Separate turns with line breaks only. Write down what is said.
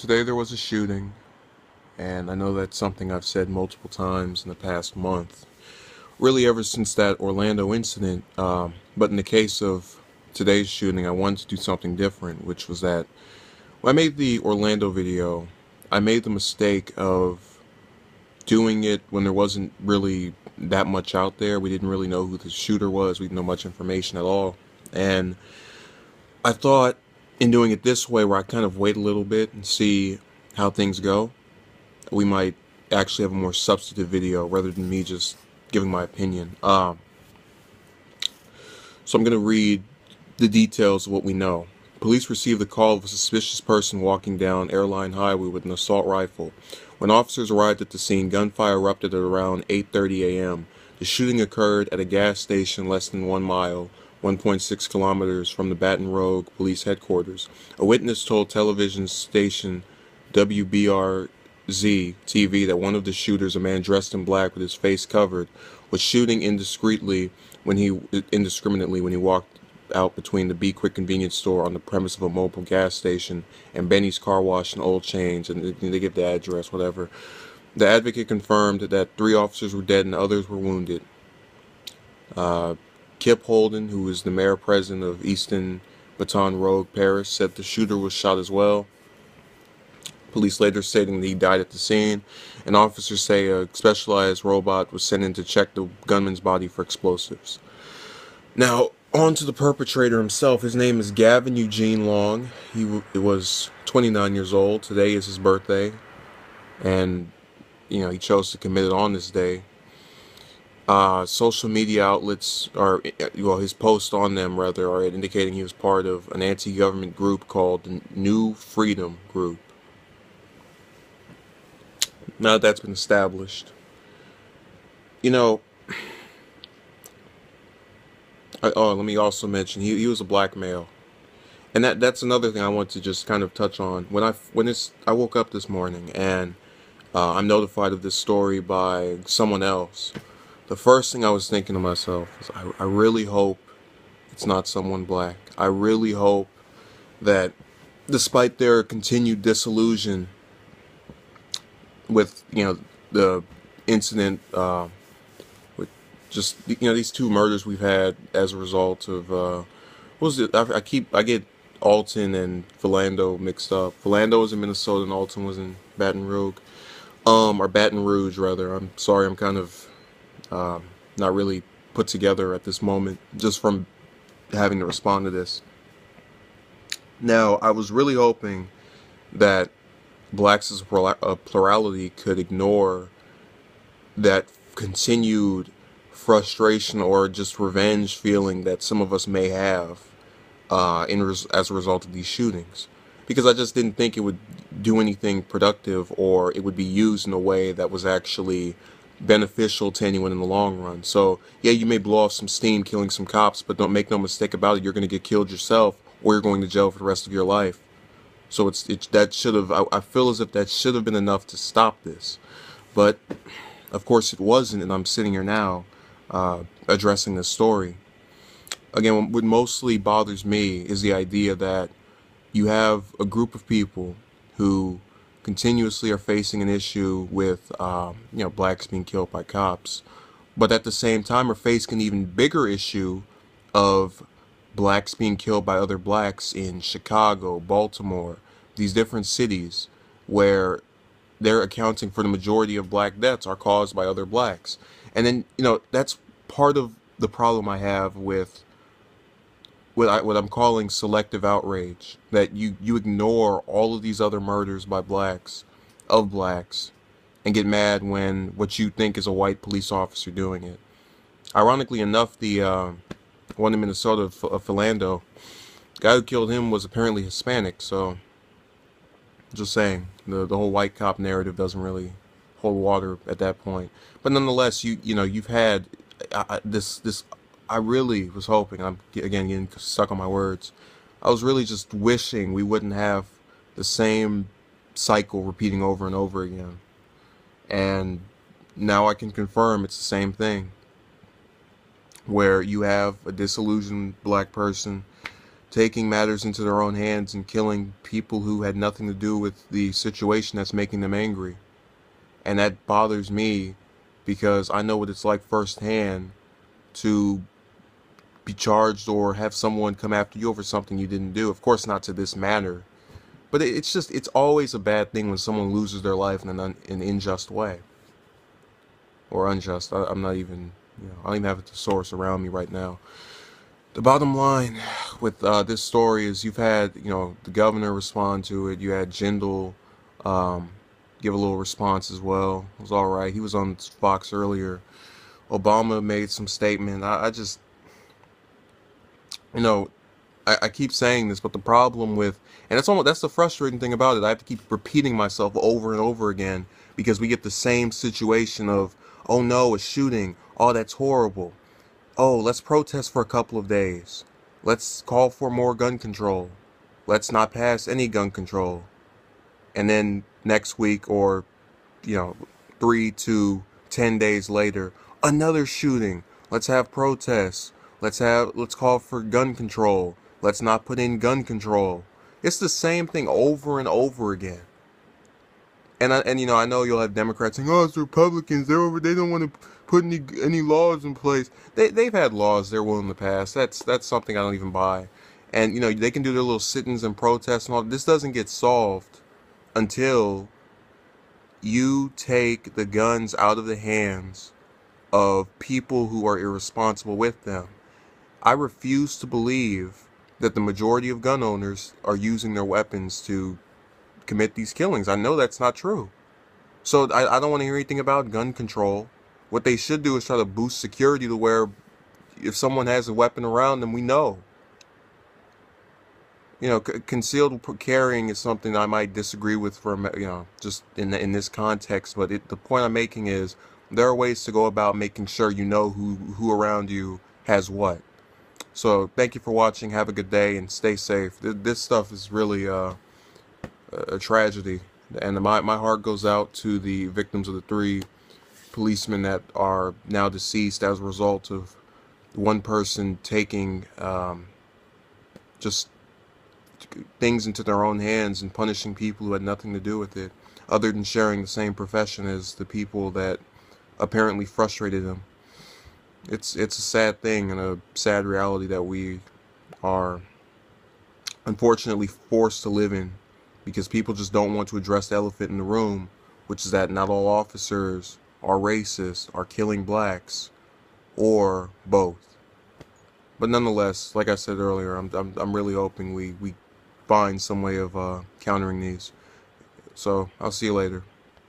Today there was a shooting, and I know that's something I've said multiple times in the past month, really ever since that Orlando incident. But in the case of today's shooting, I wanted to do something different, which was that when I made the Orlando video, I made the mistake of doing it when there wasn't really that much out there. We didn't really know who the shooter was. We didn't know much information at all. And I thought in doing it this way, where I kind of wait a little bit and see how things go, we might actually have a more substantive video rather than me just giving my opinion. So I'm going to read the details of what we know. Police received the call of a suspicious person walking down Airline Highway with an assault rifle. When officers arrived at the scene, gunfire erupted at around 8:30 a.m. The shooting occurred at a gas station less than 1 mile, 1.6 kilometers from the Baton Rogue police headquarters. A witness told television station WBRZ TV that one of the shooters, a man dressed in black with his face covered, was shooting indiscriminately when he walked out between the Be Quick convenience store on the premise of a mobile gas station and Benny's car wash and oil change, and they give the address, whatever. The advocate confirmed that 3 officers were dead and others were wounded. Kip Holden, who is the mayor-president of Easton Baton Rogue Parish, said the shooter was shot as well. Police later stating that he died at the scene, and officers say a specialized robot was sent in to check the gunman's body for explosives. Now, on to the perpetrator himself. His name is Gavin Eugene Long. He was 29 years old. Today is his birthday, and he chose to commit it on this day. Social media outlets his posts on them rather are indicating he was part of an anti-government group called the New Freedom Group. Now that that's been established, let me also mention he was a black male, and that's another thing I want to just kind of touch on. I woke up this morning and I'm notified of this story by someone else. The first thing I was thinking to myself is, I really hope it's not someone black. I really hope that, despite their continued disillusion with the incident, with just these 2 murders we've had as a result of what was it? I get Alton and Philando mixed up. Philando was in Minnesota and Alton was in Baton Rouge, or Baton Rouge rather. I'm sorry, I'm kind of not really put together at this moment, just from having to respond to this. Now, I was really hoping that blacks as a plurality could ignore that continued frustration or just revenge feeling that some of us may have as a result of these shootings, because I just didn't think it would do anything productive or it would be used in a way that was actually beneficial to anyone in the long run. So yeah, you may blow off some steam killing some cops, but don't make no mistake about it, you're going to get killed yourself, or you're going to jail for the rest of your life. So that should have, I feel as if that should have been enough to stop this, but of course it wasn't, and I'm sitting here now addressing this story. Again, what mostly bothers me is the idea that you have a group of people who continuously are facing an issue with blacks being killed by cops, but at the same time are facing an even bigger issue of blacks being killed by other blacks in Chicago, Baltimore, these different cities where they're accounting for the majority of black deaths are caused by other blacks. And then, that's part of the problem I have with what I'm calling selective outrage, that you ignore all of these other murders by blacks, of blacks, and get mad when what you think is a white police officer doing it. Ironically enough, the one in Minnesota, Philando, the guy who killed him was apparently Hispanic, so just saying, the whole white cop narrative doesn't really hold water at that point. But nonetheless, you've had this. I really was hoping, I'm again getting stuck on my words, I was really just wishing we wouldn't have the same cycle repeating over and over again. And now I can confirm it's the same thing, where you have a disillusioned black person taking matters into their own hands and killing people who had nothing to do with the situation that's making them angry. And that bothers me because I know what it's like firsthand to be charged or have someone come after you over something you didn't do. Of course, not to this manner, but it's always a bad thing when someone loses their life in an unjust way or unjust. I'm not even, I don't even have a thesaurus around me right now. The bottom line with this story is you've had, the governor respond to it. You had Jindal give a little response as well. It was all right. He was on Fox earlier. Obama made some statement. I just, I keep saying this, but the problem with, and that's the frustrating thing about it. I have to keep repeating myself over and over again because we get the same situation of, oh no, a shooting. Oh, that's horrible. Oh, let's protest for a couple of days. Let's call for more gun control. Let's not pass any gun control. And then next week or, 3 to 10 days later, another shooting. Let's have protests. Let's call for gun control. Let's not put in gun control. It's the same thing over and over again. And I know you'll have Democrats saying, "Oh, it's Republicans. They don't want to put any laws in place." They've had laws their will in the past. That's something I don't even buy. And they can do their little sit-ins and protests and all. This doesn't get solved until you take the guns out of the hands of people who are irresponsible with them. I refuse to believe that the majority of gun owners are using their weapons to commit these killings. I know that's not true. So I don't want to hear anything about gun control. What they should do is try to boost security to where if someone has a weapon around them, we know. Concealed carrying is something I might disagree with for, just in this context. But the point I'm making is there are ways to go about making sure you know who around you has what. So thank you for watching. Have a good day and stay safe. This stuff is really a tragedy, and my heart goes out to the victims of the 3 policemen that are now deceased as a result of one person taking just things into their own hands and punishing people who had nothing to do with it, other than sharing the same profession as the people that apparently frustrated him. It's a sad thing and a sad reality that we are unfortunately forced to live in, because people just don't want to address the elephant in the room, which is that not all officers are racist, are killing blacks, or both. But nonetheless, like I said earlier, I'm really hoping we find some way of countering these. So I'll see you later.